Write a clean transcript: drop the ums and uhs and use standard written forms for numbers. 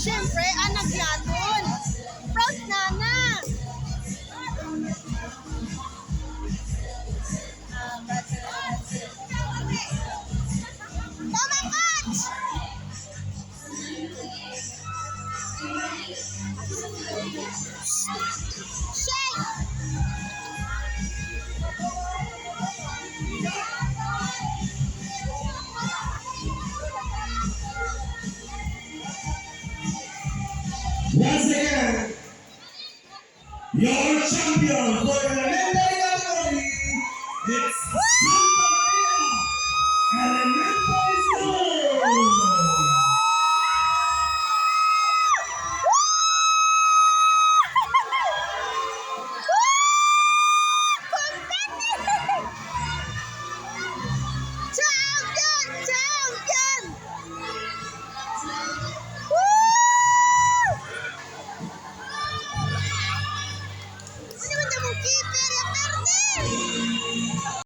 Siyempre, anak natin. Proud nana. Tama, coach! Shake! Once again, your champion for the elementary category, it's Santa Maria Elementary School.